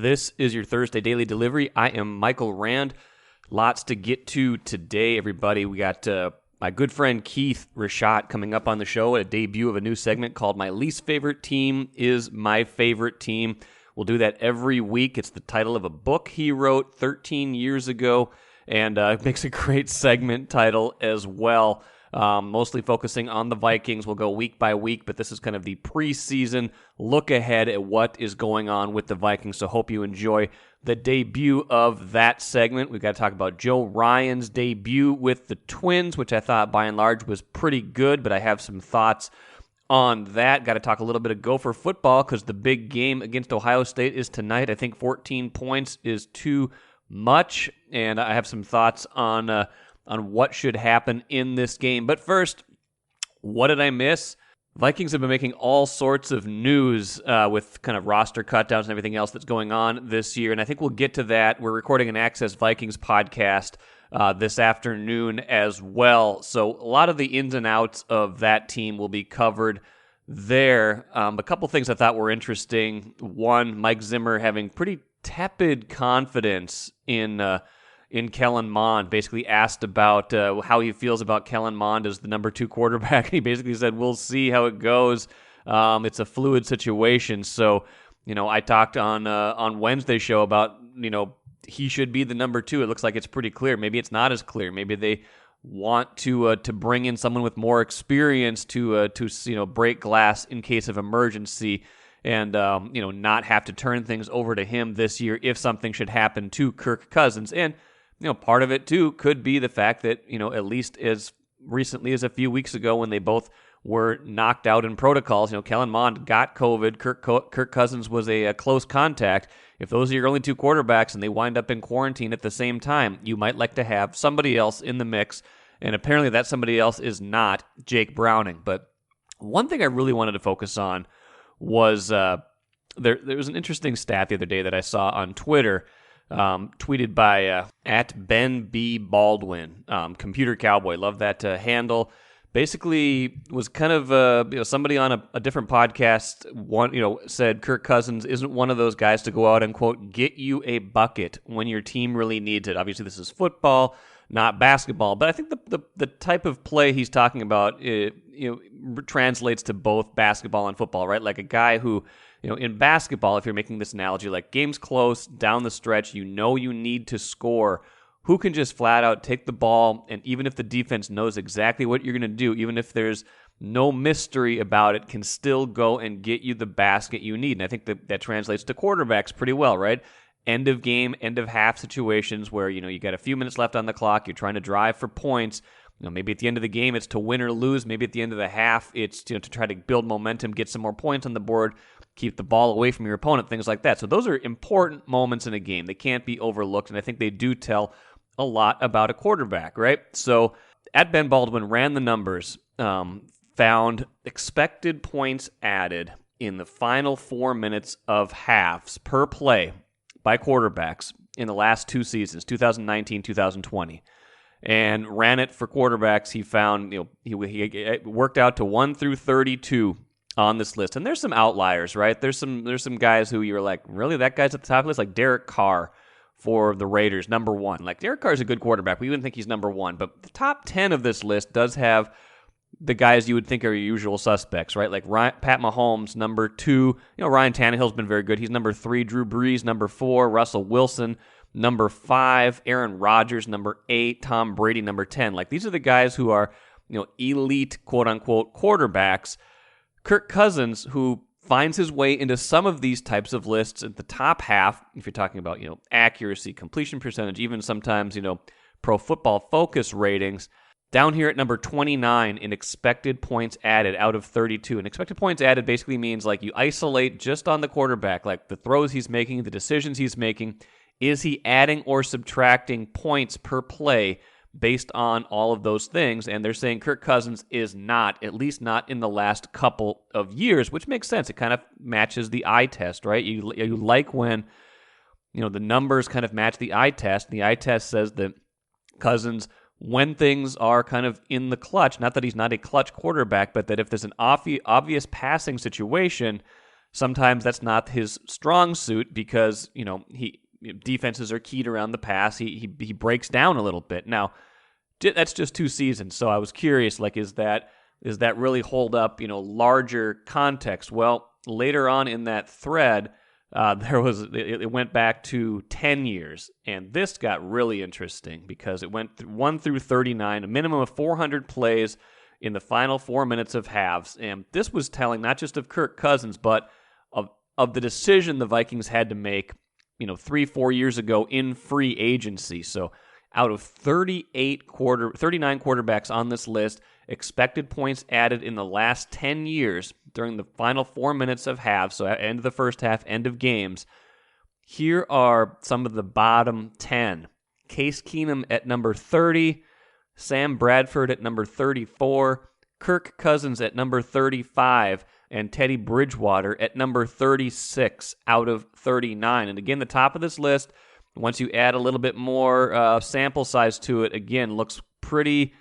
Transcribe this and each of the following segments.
This is your Thursday Daily Delivery. I am Michael Rand. Lots to get to today, everybody. We got my good friend Keith Richotte coming up on the show, a debut of a new segment called My Least Favorite Team is My Favorite Team. We'll do that every week. It's the title of a book he wrote 13 years ago, and it makes a great segment title as well. Mostly focusing on the Vikings. We'll go week by week, but this is kind of the preseason look ahead at what is going on with the Vikings. So hope you enjoy the debut of that segment. We've got to talk about Joe Ryan's debut with the Twins, which I thought by and large was pretty good, but I have some thoughts on that. Got to talk a little bit of Gopher football because the big game against Ohio State is tonight. I think 14 points is too much, and I have some thoughts on what should happen in this game. But first, what did I miss? Vikings have been making all sorts of news with kind of roster cutdowns and everything else that's going on this year, and I think we'll get to that. We're recording an Access Vikings podcast this afternoon as well, so a lot of the ins and outs of that team will be covered there. A couple things I thought were interesting. One, Mike Zimmer having pretty tepid confidence in Kellen Mond, basically asked about how he feels about Kellen Mond as the number 2 quarterback. He basically said, we'll see how it goes. It's a fluid situation. So, I talked on Wednesday's show about, he should be the number 2. It looks like it's pretty clear. Maybe it's not as clear. Maybe they want to bring in someone with more experience to break glass in case of emergency and, not have to turn things over to him this year if something should happen to Kirk Cousins. And part of it, too, could be the fact that, at least as recently as a few weeks ago when they both were knocked out in protocols, Kellen Mond got COVID, Kirk Cousins was a close contact. If those are your only 2 quarterbacks and they wind up in quarantine at the same time, you might like to have somebody else in the mix, and apparently that somebody else is not Jake Browning. But one thing I really wanted to focus on was there was an interesting stat the other day that I saw on Twitter, tweeted by at Ben B. Baldwin, Computer Cowboy. Love that handle. Basically, was kind of somebody on a different podcast. Said Kirk Cousins isn't one of those guys to go out and quote get you a bucket when your team really needs it. Obviously, this is football, not basketball. But I think the type of play he's talking about translates to both basketball and football, right? Like a guy who, in basketball, if you're making this analogy, like game's close, down the stretch, you need to score. Who can just flat out take the ball, and even if the defense knows exactly what you're going to do, even if there's no mystery about it, can still go and get you the basket you need. And I think that translates to quarterbacks pretty well, right? End of game, end of half situations where, you got a few minutes left on the clock, you're trying to drive for points. Maybe at the end of the game it's to win or lose. Maybe at the end of the half it's to try to build momentum, get some more points on the board, keep the ball away from your opponent, things like that. So those are important moments in a game. They can't be overlooked, and I think they do tell a lot about a quarterback, right? So at Ben Baldwin ran the numbers, found expected points added in the final 4 minutes of halves per play by quarterbacks in the last 2 seasons, 2019, 2020. And ran it for quarterbacks. He found, he worked out to 1 through 32 on this list. And there's some outliers, right? There's some guys who you're like, really, that guy's at the top of the list? Like Derek Carr for the Raiders, number 1. Like, Derek Carr's a good quarterback. We wouldn't think he's number 1. But the top 10 of this list does have the guys you would think are your usual suspects, right? Like Pat Mahomes, number 2. Ryan Tannehill's been very good. He's number 3. Drew Brees, number 4. Russell Wilson, number 5. Aaron Rodgers, number 8. Tom Brady, number 10. Like, these are the guys who are, elite, quote-unquote, quarterbacks. Kirk Cousins, who finds his way into some of these types of lists at the top half, if you're talking about, accuracy, completion percentage, even sometimes, Pro Football Focus ratings, down here at number 29 in expected points added out of 32. And expected points added basically means like you isolate just on the quarterback, like the throws he's making, the decisions he's making. Is he adding or subtracting points per play based on all of those things? And they're saying Kirk Cousins is not, at least not in the last couple of years, which makes sense. It kind of matches the eye test, right? You like when, the numbers kind of match the eye test. The eye test says that Cousins, when things are kind of in the clutch, not that he's not a clutch quarterback, but that if there's an obvious passing situation, Sometimes that's not his strong suit because, defenses are keyed around the pass. He breaks down a little bit. Now, that's just 2 seasons, so I was curious, is that really hold up, larger context? Well, later on in that thread, it went back to 10 years, and this got really interesting because it went 1 through 39, a minimum of 400 plays in the final 4 minutes of halves, and this was telling not just of Kirk Cousins, but of the decision the Vikings had to make, 3-4 years ago in free agency. So out of 39 quarterbacks on this list, expected points added in the last 10 years during the final 4 minutes of halves, so end of the first half, end of games. Here are some of the bottom 10. Case Keenum at number 30, Sam Bradford at number 34, Kirk Cousins at number 35, and Teddy Bridgewater at number 36 out of 39. And again, the top of this list, once you add a little bit more sample size to it, again, looks pretty,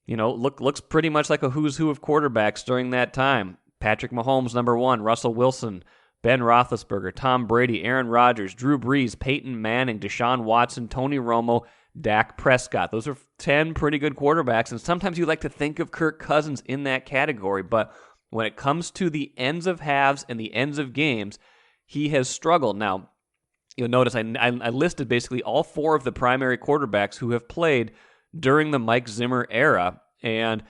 looks pretty much like a who's who of quarterbacks during that time. Patrick Mahomes, number 1, Russell Wilson, Ben Roethlisberger, Tom Brady, Aaron Rodgers, Drew Brees, Peyton Manning, Deshaun Watson, Tony Romo, Dak Prescott. Those are 10 pretty good quarterbacks, and sometimes you like to think of Kirk Cousins in that category, but when it comes to the ends of halves and the ends of games, he has struggled. Now, you'll notice I listed basically all 4 of the primary quarterbacks who have played during the Mike Zimmer era, and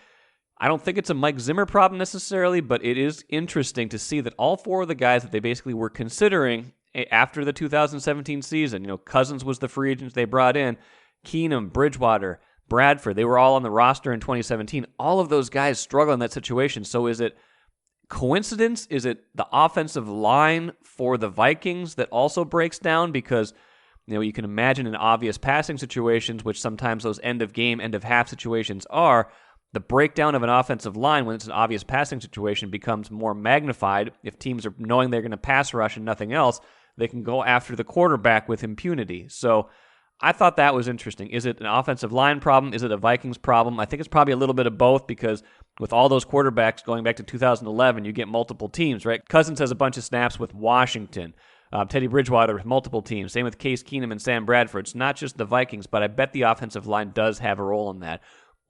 I don't think it's a Mike Zimmer problem necessarily, but it is interesting to see that all 4 of the guys that they basically were considering after the 2017 season, Cousins was the free agent they brought in, Keenum, Bridgewater, Bradford, they were all on the roster in 2017. All of those guys struggle in that situation. So is it coincidence? Is it the offensive line for the Vikings that also breaks down? Because, you can imagine in obvious passing situations, which sometimes those end of game, end of half situations are, the breakdown of an offensive line when it's an obvious passing situation becomes more magnified. If teams are knowing they're going to pass rush and nothing else, they can go after the quarterback with impunity. So I thought that was interesting. Is it an offensive line problem? Is it a Vikings problem? I think it's probably a little bit of both because with all those quarterbacks going back to 2011, you get multiple teams, right? Cousins has a bunch of snaps with Washington. Teddy Bridgewater with multiple teams. Same with Case Keenum and Sam Bradford. It's not just the Vikings, but I bet the offensive line does have a role in that.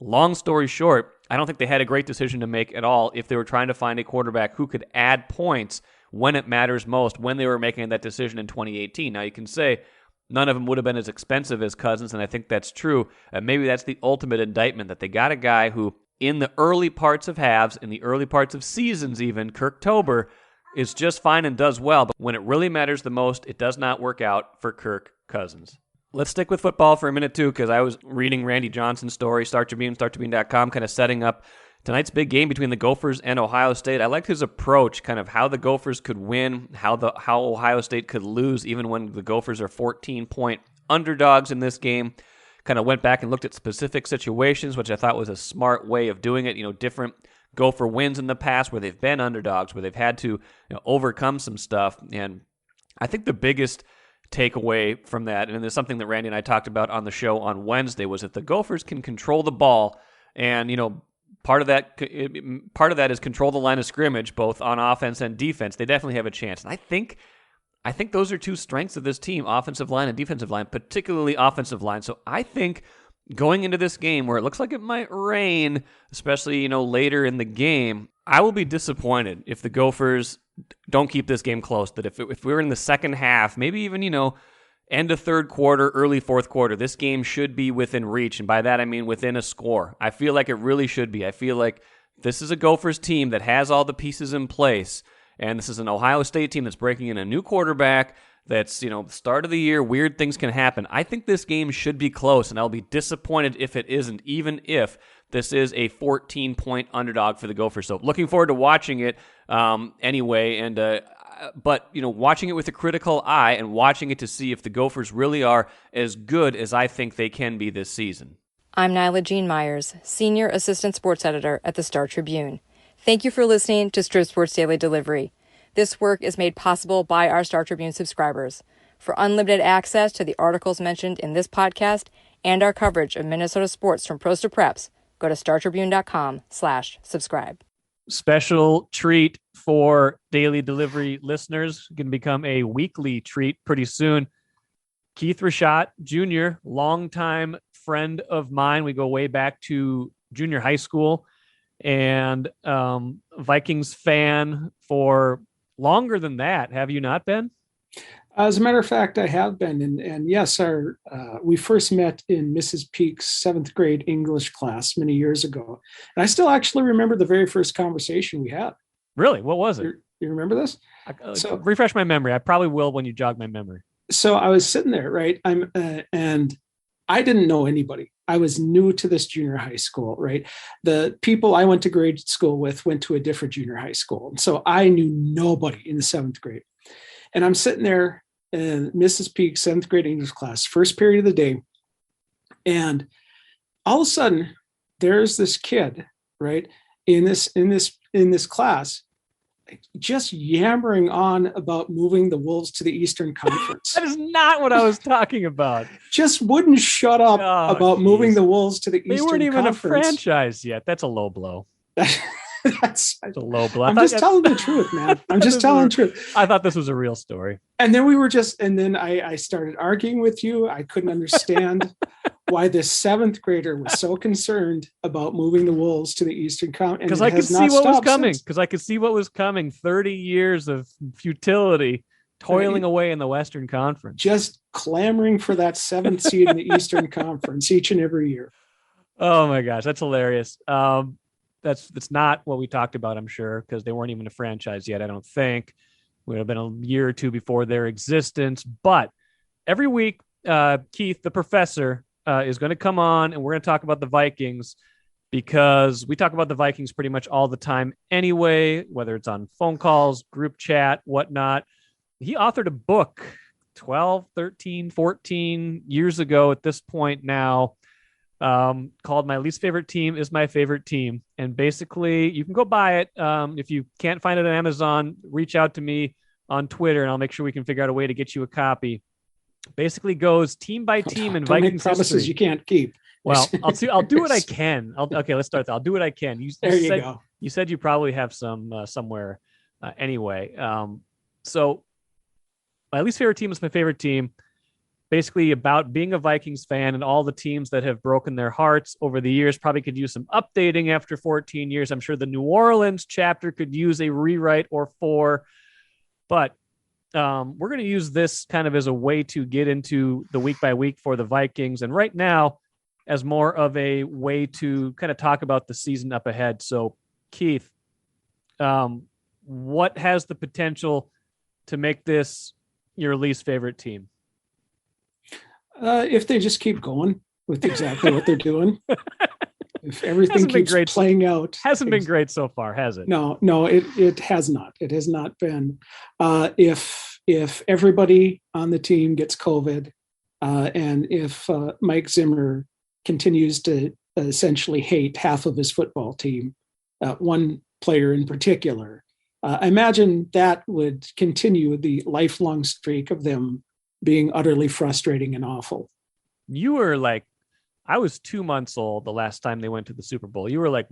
Long story short, I don't think they had a great decision to make at all if they were trying to find a quarterback who could add points when it matters most, when they were making that decision in 2018. Now, you can say none of them would have been as expensive as Cousins, and I think that's true. And maybe that's the ultimate indictment, that they got a guy who, in the early parts of halves, in the early parts of seasons even, Kirktober, is just fine and does well. But when it really matters the most, it does not work out for Kirk Cousins. Let's stick with football for a minute, too, because I was reading Randy Johnson's story, Star Tribune, StarTribune.com, kind of setting up tonight's big game between the Gophers and Ohio State. I liked his approach, kind of how the Gophers could win, how Ohio State could lose, even when the Gophers are 14-point underdogs in this game. Kind of went back and looked at specific situations, which I thought was a smart way of doing it. Different Gopher wins in the past where they've been underdogs, where they've had to overcome some stuff. And I think the biggest takeaway from that, and there's something that Randy and I talked about on the show on Wednesday, was that the Gophers can control the ball, and part of that is control the line of scrimmage, both on offense and defense. They definitely have a chance, and I think those are 2 strengths of this team: offensive line and defensive line, particularly offensive line. So I think going into this game where it looks like it might rain, especially later in the game, I will be disappointed if the Gophers don't keep this game close. That if we're in the second half, maybe even end of third quarter, early fourth quarter, this game should be within reach, and by that I mean within a score. I feel like it really should be. I feel like this is a Gophers team that has all the pieces in place, and this is an Ohio State team that's breaking in a new quarterback. That's, start of the year, weird things can happen. I think this game should be close, and I'll be disappointed if it isn't, even if this is a 14-point underdog for the Gophers. So looking forward to watching it anyway, and but watching it with a critical eye and watching it to see if the Gophers really are as good as I think they can be this season. I'm Nyla Jean Myers, Senior Assistant Sports Editor at the Star Tribune. Thank you for listening to Strip Sports Daily Delivery. This work is made possible by our Star Tribune subscribers. For unlimited access to the articles mentioned in this podcast and our coverage of Minnesota sports from pros to preps, go to startribune.com/subscribe. Special treat for daily delivery listeners. Going to become a weekly treat pretty soon. Keith Richotte Jr., longtime friend of mine. We go way back to junior high school, and Vikings fan for longer than that. Have you not been? As a matter of fact, I have been. And yes, we first met in Mrs. Peak's 7th grade English class many years ago. And I still actually remember the very first conversation we had. Really? What was it? You remember this? So refresh my memory. I probably will when you jog my memory. So I was sitting there, right? And I didn't know anybody. I was new to this junior high school, right? The people I went to grade school with went to a different junior high school. So I knew nobody in the 7th grade. And I'm sitting there in Mrs. Peak's 7th grade English class, first period of the day. And all of a sudden, there's this kid, right, in this class, just yammering on about moving the Wolves to the Eastern Conference. That is not what I was talking about. Just wouldn't shut up about moving the Wolves to the Eastern Conference. They weren't even a franchise yet. That's a low blow. That's a low blow. I'm just telling the truth, man. I'm just telling the truth. I thought this was a real story. And then I started arguing with you. I couldn't understand why this 7th grader was so concerned about moving the Wolves to the Eastern Conference. Because I could see what was coming. Because I could see what was coming. 30 years of futility, toiling away in the Western Conference. Just clamoring for that 7th seed in the Eastern Conference each and every year. Oh my gosh, that's hilarious. That's not what we talked about, I'm sure, because they weren't even a franchise yet, I don't think. Would have been a year or two before their existence. But every week, Keith, the professor, is going to come on, and we're going to talk about the Vikings, because we talk about the Vikings pretty much all the time anyway, whether it's on phone calls, group chat, whatnot. He authored a book 12, 13, 14 years ago at this point now, called My Least Favorite Team is My Favorite Team. And basically, you can go buy it. If you can't find it on Amazon, reach out to me on Twitter, and I'll make sure we can figure out a way to get you a copy. Basically goes team by team in Vikings promises history. You can't keep. Well, I'll do what I can. Okay, let's start there. I'll do what I can. You go. You said you probably have some somewhere anyway. So My Least Favorite Team is My Favorite Team. Basically about being a Vikings fan and all the teams that have broken their hearts over the years. Probably could use some updating after 14 years. I'm sure the New Orleans chapter could use a rewrite or 4. But we're going to use this kind of as a way to get into the week by week for the Vikings. And right now, as more of a way to kind of talk about the season up ahead. So, Keith, what has the potential to make this your least favorite team? If they just keep going with exactly what they're doing, if everything keeps playing out. Hasn't been great so far, has it? No, it has not. It has not been. If everybody on the team gets COVID, and if Mike Zimmer continues to essentially hate half of his football team, one player in particular, I imagine that would continue the lifelong streak of them being utterly frustrating and awful. You were I was 2 months old the last time they went to the Super Bowl. You were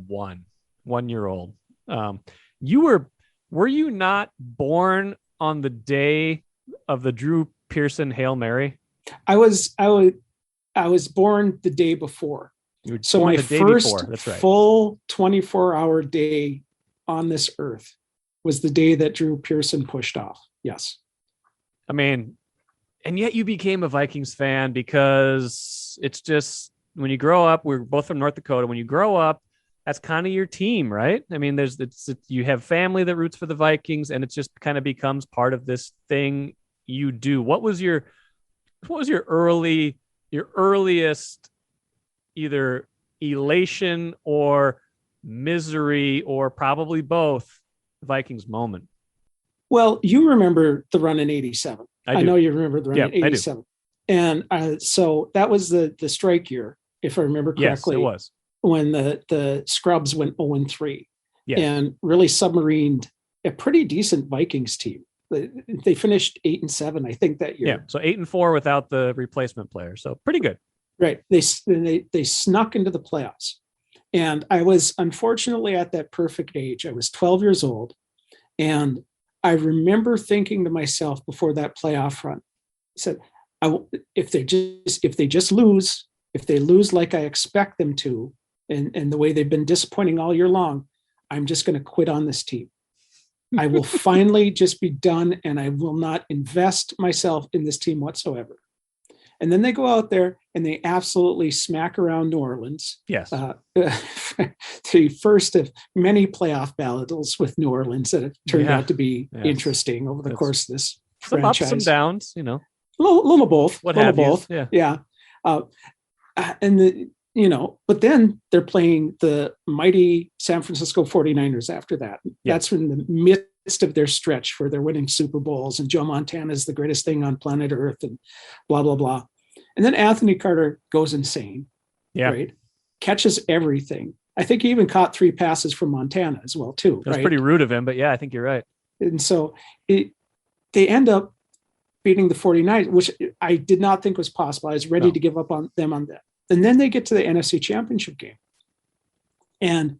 1 year old. Were you not born on the day of the Drew Pearson Hail Mary? I was born the day before. So my first full 24-hour day on this earth was the day that Drew Pearson pushed off. Yes. I mean, and yet you became a Vikings fan because it's just, when you grow up, we're both from North Dakota. When you grow up, that's kind of your team, right? I mean, you have family that roots for the Vikings, and it just kind of becomes part of this thing you do. What was your earliest either elation or misery, or probably both, Vikings moment? Well, you remember the run in 87. I know you remember the run in 87. And so that was the strike year, if I remember correctly. Yes, it was. When the Scrubs went 0-3 yes. and really submarined a pretty decent Vikings team. They finished 8-7, I think, that year. Yeah, so 8-4 without the replacement player. So pretty good. Right. They snuck into the playoffs. And I was unfortunately at that perfect age. I was 12 years old. And I remember thinking to myself before that playoff run, I said, if they just lose, if they lose like I expect them to, and the way they've been disappointing all year long, I'm just going to quit on this team. I will finally just be done, and I will not invest myself in this team whatsoever. And then they go out there and they absolutely smack around New Orleans. Yes. The first of many playoff battles with New Orleans that have turned out to be interesting over the course of this some franchise. Ups, some downs, you know. A little both. What have both. You? Yeah. But then they're playing the mighty San Francisco 49ers after that. Yeah. That's in the midst of their stretch where they're winning Super Bowls and Joe Montana is the greatest thing on planet Earth and blah, blah, blah. And then Anthony Carter goes insane. Yeah. Right. Catches everything. I think he even caught 3 passes from Montana as well, too. That's pretty rude of him, but yeah, I think you're right. And so they end up beating the 49ers, which I did not think was possible. I was ready to give up on them on that. And then they get to the NFC Championship game. And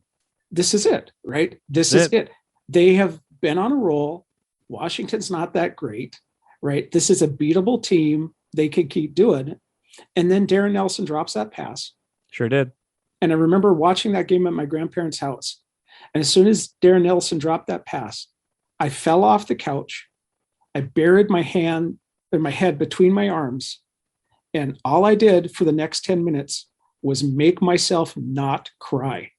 this is it, right? This is it. They have been on a roll. Washington's not that great, right? This is a beatable team. They could keep doing it. And then Darren Nelson drops that pass. Sure did. And I remember watching that game at my grandparents' house. And as soon as Darren Nelson dropped that pass, I fell off the couch. I buried my head between my arms. And all I did for the next 10 minutes was make myself not cry.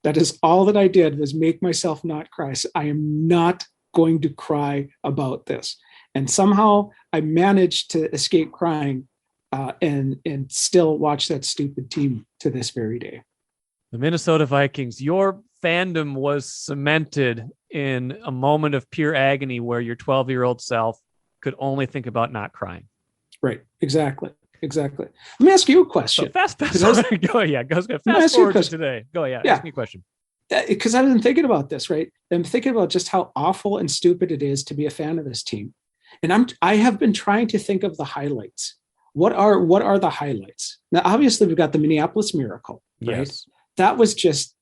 That is all that I did, was make myself not cry. So I am not going to cry about this. And somehow I managed to escape crying and still watch that stupid team to this very day. The Minnesota Vikings, your fandom was cemented in a moment of pure agony where your 12-year-old self could only think about not crying. Right. Exactly. Let me ask you a question. So fast forward to today. Ask me a question. Because I've been thinking about this, right? I'm thinking about just how awful and stupid it is to be a fan of this team. And I have been trying to think of the highlights. What are the highlights? Now, obviously, we've got the Minneapolis Miracle, right? Yes. That was just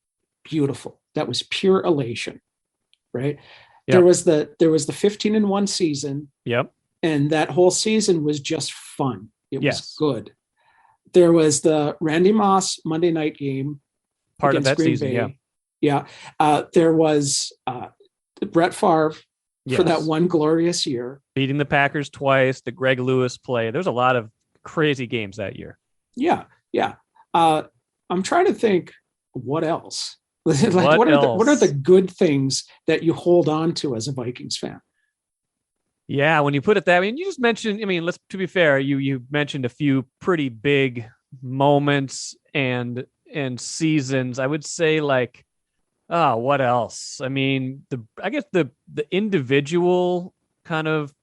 beautiful. That was pure elation, right? Yep. There was the 15-1 season. Yep. And that whole season was just fun. It was good. There was the Randy Moss Monday night game. Part of that Green season, Bay. Yeah. There was Brett Favre for that one glorious year. Beating the Packers twice, the Greg Lewis play. There's a lot of crazy games that year. Yeah. I'm trying to think what else. What are the good things that you hold on to as a Vikings fan? Yeah, when you put it that way, and you just mentioned, to be fair, you mentioned a few pretty big moments and seasons. I would say what else? I guess the individual kind of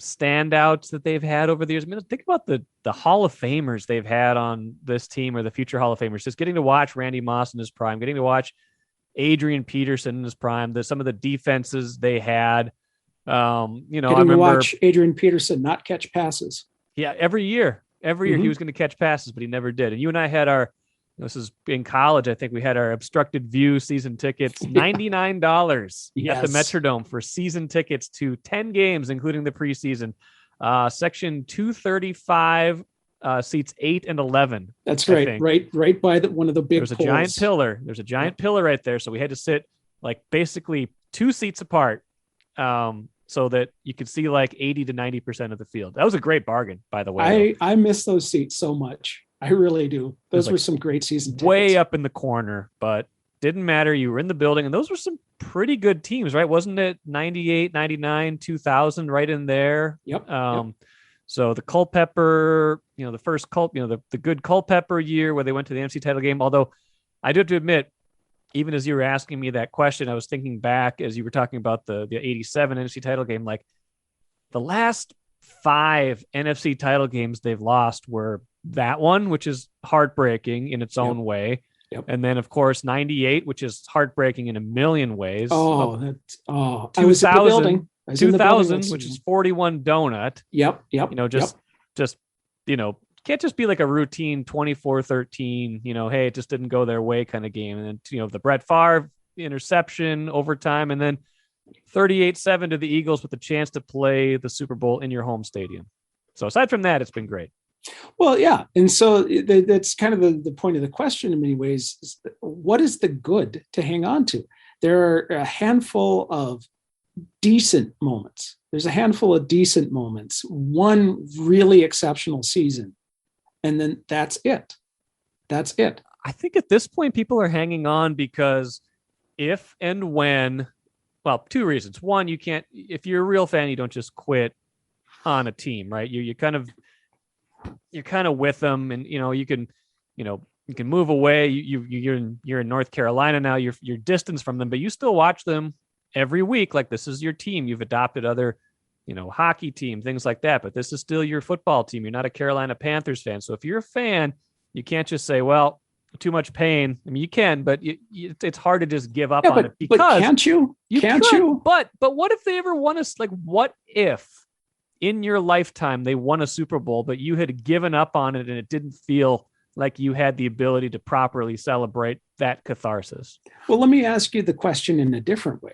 standouts that they've had over the years. Think about the Hall of Famers they've had on this team, or the future Hall of Famers. Just getting to watch Randy Moss in his prime, getting to watch Adrian Peterson in his prime, some of the defenses they had. I remember watch Adrian Peterson not catch passes. Yeah, every year he was going to catch passes, but he never did. And you and I had this is in college. I think we had our obstructed view season tickets, $99 at the Metrodome for season tickets to 10 games, including the preseason. Section 235, seats 8 and 11. That's right. Right by one of the big. There's a giant pillar. There's a giant pillar right there. So we had to sit basically 2 seats apart. So that you could see 80 to 90% of the field. That was a great bargain, by the way. I miss those seats so much. I really do. Those were some great season tickets. Way up in the corner, but didn't matter. You were in the building, and those were some pretty good teams, right? Wasn't it 98, 99, 2000 right in there? Yep. So the Culpepper, the first the good Culpepper year where they went to the NFC title game. Although I do have to admit, even as you were asking me that question, I was thinking back as you were talking about the 87 NFC title game, the last 5 NFC title games they've lost were that one, which is heartbreaking in its own way. Yep. And then of course 98, which is heartbreaking in a million ways. I was in the building. 2000, which is 41 donut. Yep. can't just be like a routine 24-13, hey, it just didn't go their way kind of game. And then, the Brett Favre interception, overtime, and then 38-7 to the Eagles with the chance to play the Super Bowl in your home stadium. So aside from that, it's been great. Well, yeah. And so that's kind of the point of the question in many ways. Is what is the good to hang on to? There are a handful of decent moments. There's a handful of decent moments, one really exceptional season, and then that's it. That's it. I think at this point, people are hanging on because if and when, well, two reasons. One, you can't, if you're a real fan, you don't just quit on a team, right? You're kind of with them, and you can move away. You're in North Carolina now. You're distanced from them, but you still watch them every week. Like, this is your team. You've adopted other, hockey team, things like that, but this is still your football team. You're not a Carolina Panthers fan. So if you're a fan, you can't just say, well, too much pain. I mean, you can, but it's hard to just give up on it, because but can't you? Can't you? But what if they ever won us? Like, what if in your lifetime they won a Super Bowl, but you had given up on it and it didn't feel like you had the ability to properly celebrate that catharsis? Well, let me ask you the question in a different way.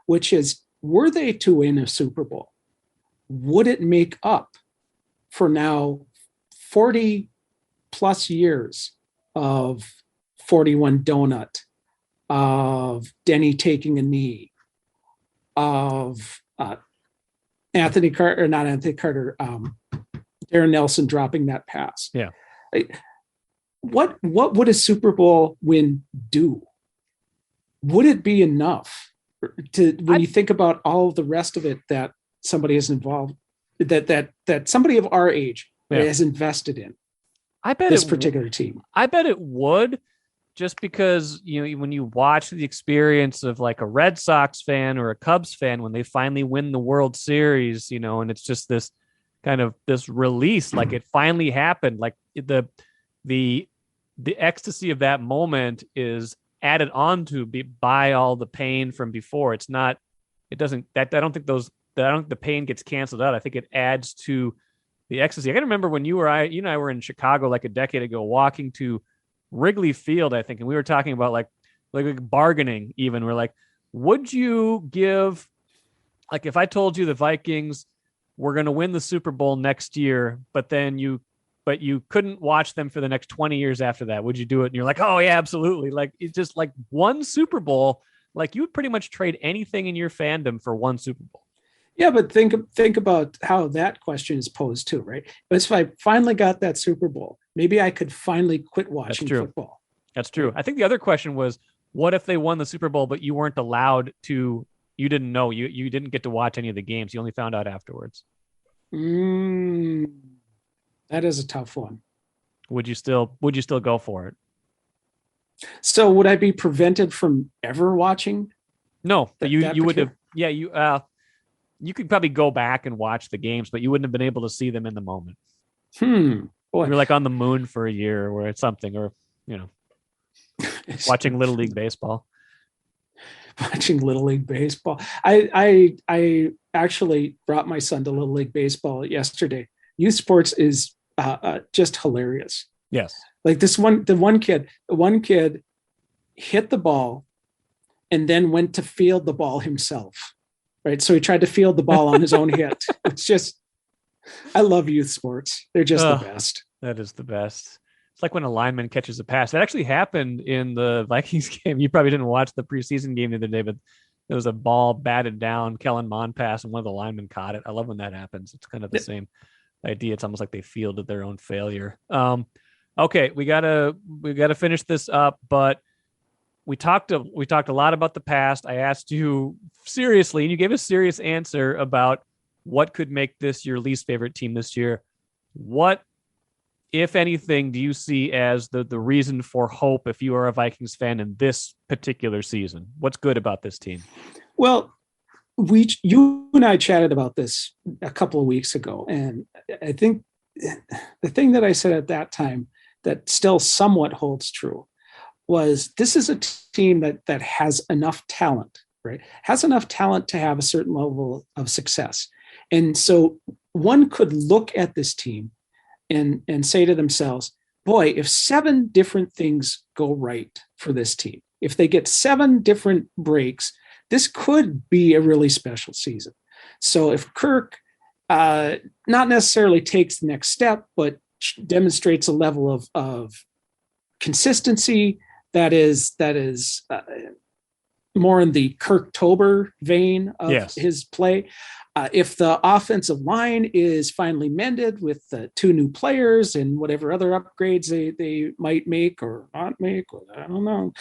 Which is, were they to win a Super Bowl, would it make up for now 40 plus years of 41 Donut, of Denny taking a knee, of Darren Nelson dropping that pass? Yeah. What would a Super Bowl win do? Would it be enough when you think about all of the rest of it that somebody is involved, that somebody of our age has invested in? I bet this particular team. I bet it would, just because, when you watch the experience of like a Red Sox fan or a Cubs fan, when they finally win the World Series, and it's just this kind of this release, like it finally happened. Like the ecstasy of that moment is added on to by all the pain from before. I don't think the pain gets canceled out. I think it adds to the ecstasy. I can remember when you and I were in Chicago like a decade ago, walking to Wrigley Field, I think, and we were talking about like bargaining even. We're like, would you give, like, if I told you the Vikings were going to win the Super Bowl next year, but you couldn't watch them for the next 20 years after that, would you do it? And you're like, oh yeah, absolutely. Like, it's just like one Super Bowl, like you would pretty much trade anything in your fandom for one Super Bowl. Yeah, but think about how that question is posed too, right? But if I finally got that Super Bowl, maybe I could finally quit watching football. That's true. I think the other question was, what if they won the Super Bowl, but you weren't allowed to, you didn't know, you didn't get to watch any of the games. You only found out afterwards. That is a tough one. Would you still go for it? So would I be prevented from ever watching? No, you would have. Yeah, you could probably go back and watch the games, but you wouldn't have been able to see them in the moment. Boy. You're like on the moon for a year or it's something, or watching Little League baseball. Watching Little League baseball. I actually brought my son to Little League baseball yesterday. Youth sports is just hilarious. Yes. Like the one kid hit the ball and then went to field the ball himself. Right. So he tried to field the ball on his own hit. It's just, I love youth sports. They're just the best. That is the best. It's like when a lineman catches a pass. That actually happened in the Vikings game. You probably didn't watch the preseason game the other day, but there was a ball batted down, Kellen Mond pass, and one of the linemen caught it. I love when that happens. It's kind of the same idea. It's almost like they fielded their own failure. Okay, we gotta finish this up, but we talked a lot about the past. I asked you seriously, and you gave a serious answer about what could make this your least favorite team this year. What, if anything, do you see as the reason for hope if you are a Vikings fan in this particular season? What's good about this team? Well, you and I chatted about this a couple of weeks ago, and I think the thing that I said at that time that still somewhat holds true was this is a team that has enough talent, right? Has enough talent to have a certain level of success. And so one could look at this team and say to themselves, boy, if 7 different things go right for this team, if they get 7 different breaks, this could be a really special season. So if Kirk not necessarily takes the next step, but demonstrates a level of consistency that is more in the Kirktober vein of his play. If the offensive line is finally mended with 2 new players and whatever other upgrades they might make or not make, I don't know.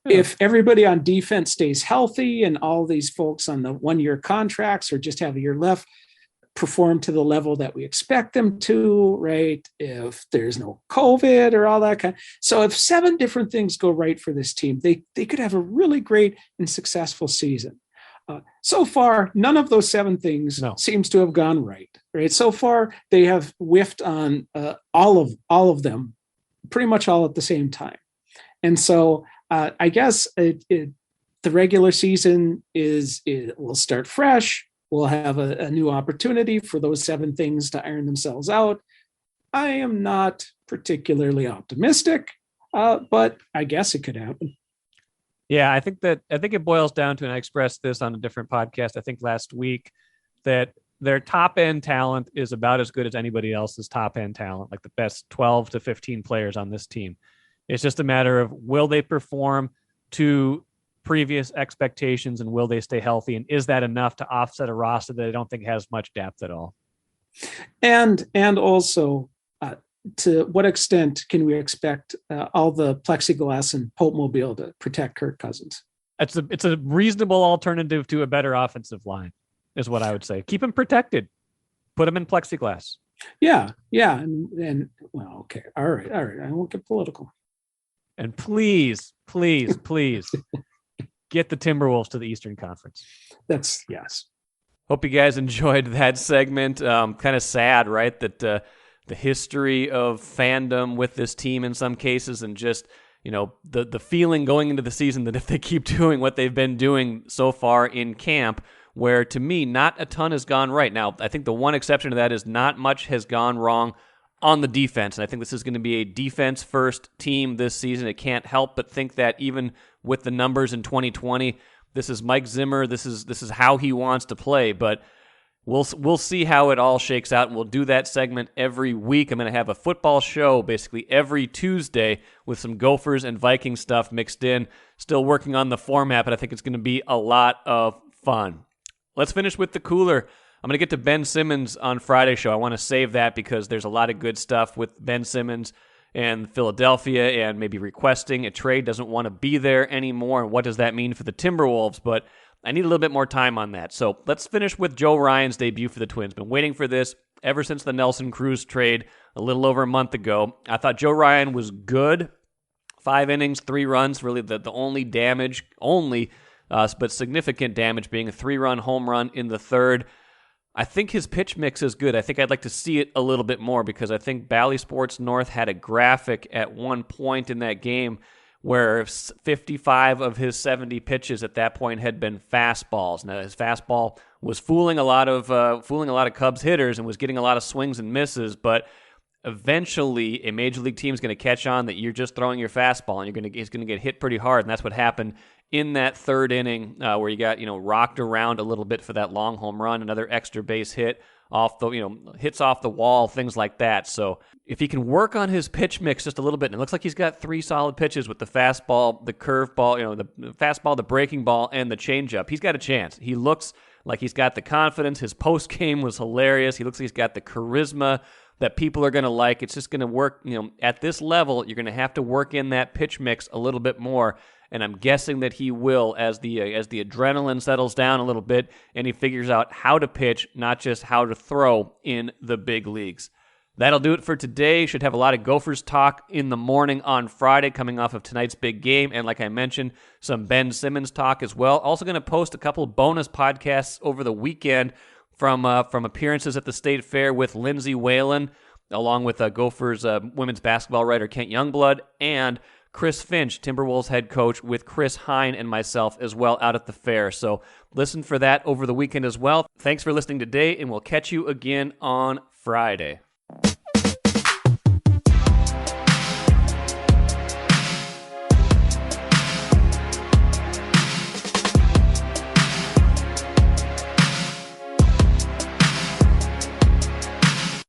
If everybody on defense stays healthy and all these folks on the 1-year contracts or just have a year left perform to the level that we expect them to, right? If there's no COVID or all that kind. So if 7 different things go right for this team, they could have a really great and successful season. So far, none of those 7 things seems to have gone right. So far, they have whiffed on all of them, pretty much all at the same time. And so I guess the regular season will start fresh. We'll have a new opportunity for those 7 things to iron themselves out. I am not particularly optimistic, but I guess it could happen. Yeah, I think it boils down to, and I expressed this on a different podcast, I think last week, that their top end talent is about as good as anybody else's top end talent, like the best 12 to 15 players on this team. It's just a matter of, will they perform to previous expectations and will they stay healthy? And is that enough to offset a roster that I don't think has much depth at all? And also, to what extent can we expect all the plexiglass and Pope Mobile to protect Kirk Cousins? It's a reasonable alternative to a better offensive line, is what I would say. Keep him protected. Put him in plexiglass. Yeah. And well, okay. All right. I won't get political. And please get the Timberwolves to the Eastern Conference. That's yes. Hope you guys enjoyed that segment. Kind of sad, right? That the history of fandom with this team in some cases, and just, the feeling going into the season that if they keep doing what they've been doing so far in camp, where to me, not a ton has gone right. Now, I think the one exception to that is not much has gone wrong on the defense. And I think this is going to be a defense-first team this season. It can't help but think that even with the numbers in 2020, this is Mike Zimmer. This is how he wants to play. But we'll see how it all shakes out, and we'll do that segment every week. I'm going to have a football show basically every Tuesday with some Gophers and Vikings stuff mixed in. Still working on the format, but I think it's going to be a lot of fun. Let's finish with the cooler. I'm going to get to Ben Simmons on Friday's show. I want to save that because there's a lot of good stuff with Ben Simmons and Philadelphia and maybe requesting a trade, doesn't want to be there anymore. And what does that mean for the Timberwolves? But I need a little bit more time on that. So let's finish with Joe Ryan's debut for the Twins. Been waiting for this ever since the Nelson Cruz trade a little over a month ago. I thought Joe Ryan was good. 5 innings, 3 runs, really the only damage, but significant damage being a 3-run home run in the 3rd. I think his pitch mix is good. I think I'd like to see it a little bit more because I think Bally Sports North had a graphic at one point in that game where 55 of his 70 pitches at that point had been fastballs. Now, his fastball was fooling a lot of Cubs hitters and was getting a lot of swings and misses, but eventually a major league team is going to catch on that you're just throwing your fastball and it's going to get hit pretty hard, and that's what happened in that 3rd inning where you got rocked around a little bit for that long home run, another extra base hit off the hits off the wall, things like that. So if he can work on his pitch mix just a little bit, and it looks like he's got 3 solid pitches with the fastball, the curveball, the fastball, the breaking ball, and the changeup, he's got a chance. He looks like he's got the confidence. His post game was hilarious. He looks like he's got the charisma that people are going to like. It's just going to work. At this level, you're going to have to work in that pitch mix a little bit more. And I'm guessing that he will as the adrenaline settles down a little bit and he figures out how to pitch, not just how to throw in the big leagues. That'll do it for today. Should have a lot of Gophers talk in the morning on Friday coming off of tonight's big game. And like I mentioned, some Ben Simmons talk as well. Also going to post a couple bonus podcasts over the weekend from appearances at the State Fair with Lindsey Whalen, along with Gophers women's basketball writer Kent Youngblood, and Chris Finch, Timberwolves head coach, with Chris Hine and myself as well out at the fair. So listen for that over the weekend as well. Thanks for listening today, and we'll catch you again on Friday.